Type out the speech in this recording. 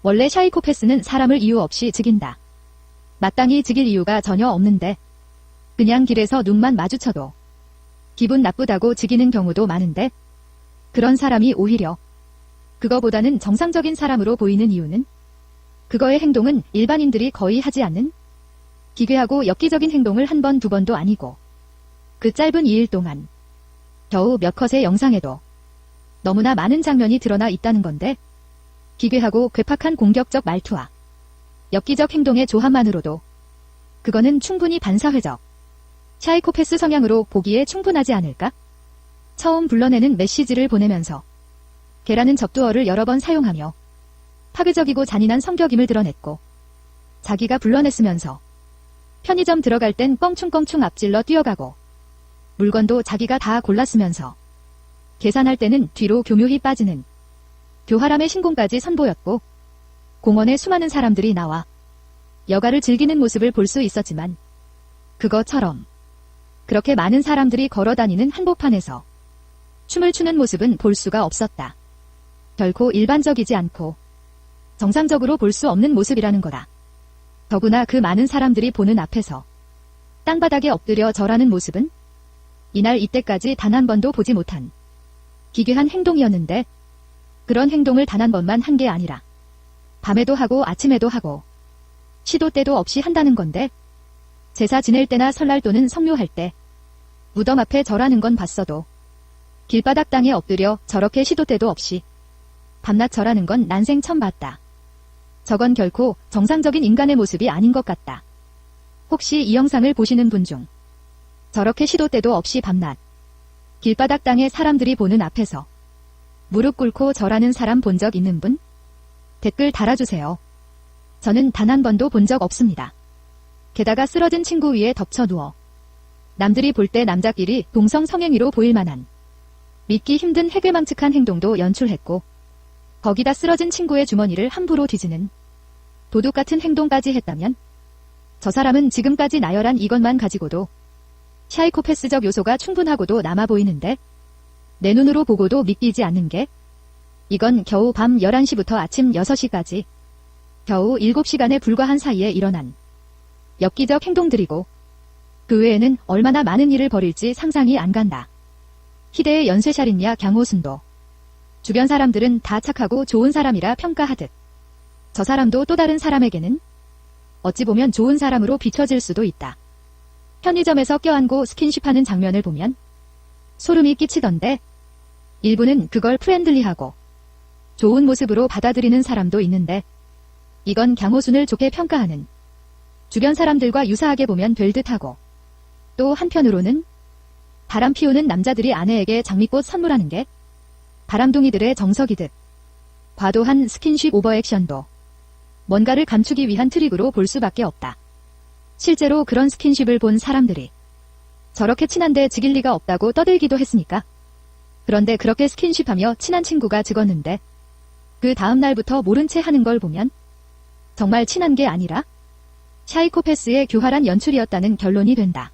원래 사이코패스는 사람을 이유 없이 죽인다. 마땅히 죽일 이유가 전혀 없는데 그냥 길에서 눈만 마주쳐도 기분 나쁘다고 죽이는 경우도 많은데 그런 사람이 오히려 그거보다는 정상적인 사람으로 보이는 이유는 그거의 행동은 일반인들이 거의 하지 않는 기괴하고 엽기적인 행동을 한 번, 두 번도 아니고 그 짧은 2일 동안 겨우 몇 컷의 영상에도 너무나 많은 장면이 드러나 있다는 건데 기괴하고 괴팍한 공격적 말투와 엽기적 행동의 조합만으로도 그거는 충분히 반사회적 사이코패스 성향으로 보기에 충분하지 않을까? 처음 불러내는 메시지를 보내면서 개라는 적두어를 여러 번 사용하며 파괴적이고 잔인한 성격임을 드러냈고 자기가 불러냈으면서 편의점 들어갈 땐 껑충껑충 앞질러 뛰어가고 물건도 자기가 다 골랐으면서 계산할 때는 뒤로 교묘히 빠지는 교활함의 신공까지 선보였고 공원에 수많은 사람들이 나와 여가를 즐기는 모습을 볼 수 있었지만 그것처럼 그렇게 많은 사람들이 걸어다니는 한복판에서 춤을 추는 모습은 볼 수가 없었다. 결코 일반적이지 않고 정상적으로 볼 수 없는 모습이라는 거다. 더구나 그 많은 사람들이 보는 앞에서 땅바닥에 엎드려 절하는 모습은 이날 이때까지 단 한 번도 보지 못한 기괴한 행동이었는데 그런 행동을 단 한 번만 한 게 아니라 밤에도 하고 아침에도 하고 시도 때도 없이 한다는 건데 제사 지낼 때나 설날 또는 성묘할 때 무덤 앞에 절하는 건 봤어도 길바닥 땅에 엎드려 저렇게 시도 때도 없이 밤낮 절하는 건 난생 처음 봤다. 저건 결코 정상적인 인간의 모습이 아닌 것 같다. 혹시 이 영상을 보시는 분 중 저렇게 시도 때도 없이 밤낮 길바닥 땅에 사람들이 보는 앞에서 무릎 꿇고 절하는 사람 본 적 있는 분? 댓글 달아주세요. 저는 단 한 번도 본 적 없습니다. 게다가 쓰러진 친구 위에 덮쳐 누워 남들이 볼 때 남자끼리 동성 성행위로 보일 만한 믿기 힘든 해괴망측한 행동도 연출했고 거기다 쓰러진 친구의 주머니를 함부로 뒤지는 도둑 같은 행동까지 했다면 저 사람은 지금까지 나열한 이것만 가지고도 사이코패스적 요소가 충분하고도 남아 보이는데 내 눈으로 보고도 믿기지 않는 게 이건 겨우 밤 11시부터 아침 6시까지 겨우 7시간에 불과한 사이에 일어난 엽기적 행동들이고 그 외에는 얼마나 많은 일을 벌일지 상상이 안 간다. 희대의 연쇄살인야 강호순도 주변 사람들은 다 착하고 좋은 사람이라 평가하듯 저 사람도 또 다른 사람에게는 어찌 보면 좋은 사람으로 비춰질 수도 있다. 편의점에서 껴안고 스킨십하는 장면을 보면 소름이 끼치던데 일부는 그걸 프렌들리하고 좋은 모습으로 받아들이는 사람도 있는데 이건 강호순을 좋게 평가하는 주변 사람들과 유사하게 보면 될 듯하고 또 한편으로는 바람 피우는 남자들이 아내에게 장미꽃 선물하는 게 바람둥이들의 정석이듯 과도한 스킨십 오버액션도 뭔가를 감추기 위한 트릭으로 볼 수밖에 없다. 실제로 그런 스킨십을 본 사람들이 저렇게 친한데 죽일 리가 없다고 떠들기도 했으니까. 그런데 그렇게 스킨십하며 친한 친구가 죽었는데 그 다음 날부터 모른 채 하는 걸 보면 정말 친한 게 아니라 사이코패스의 교활한 연출이었다는 결론이 된다.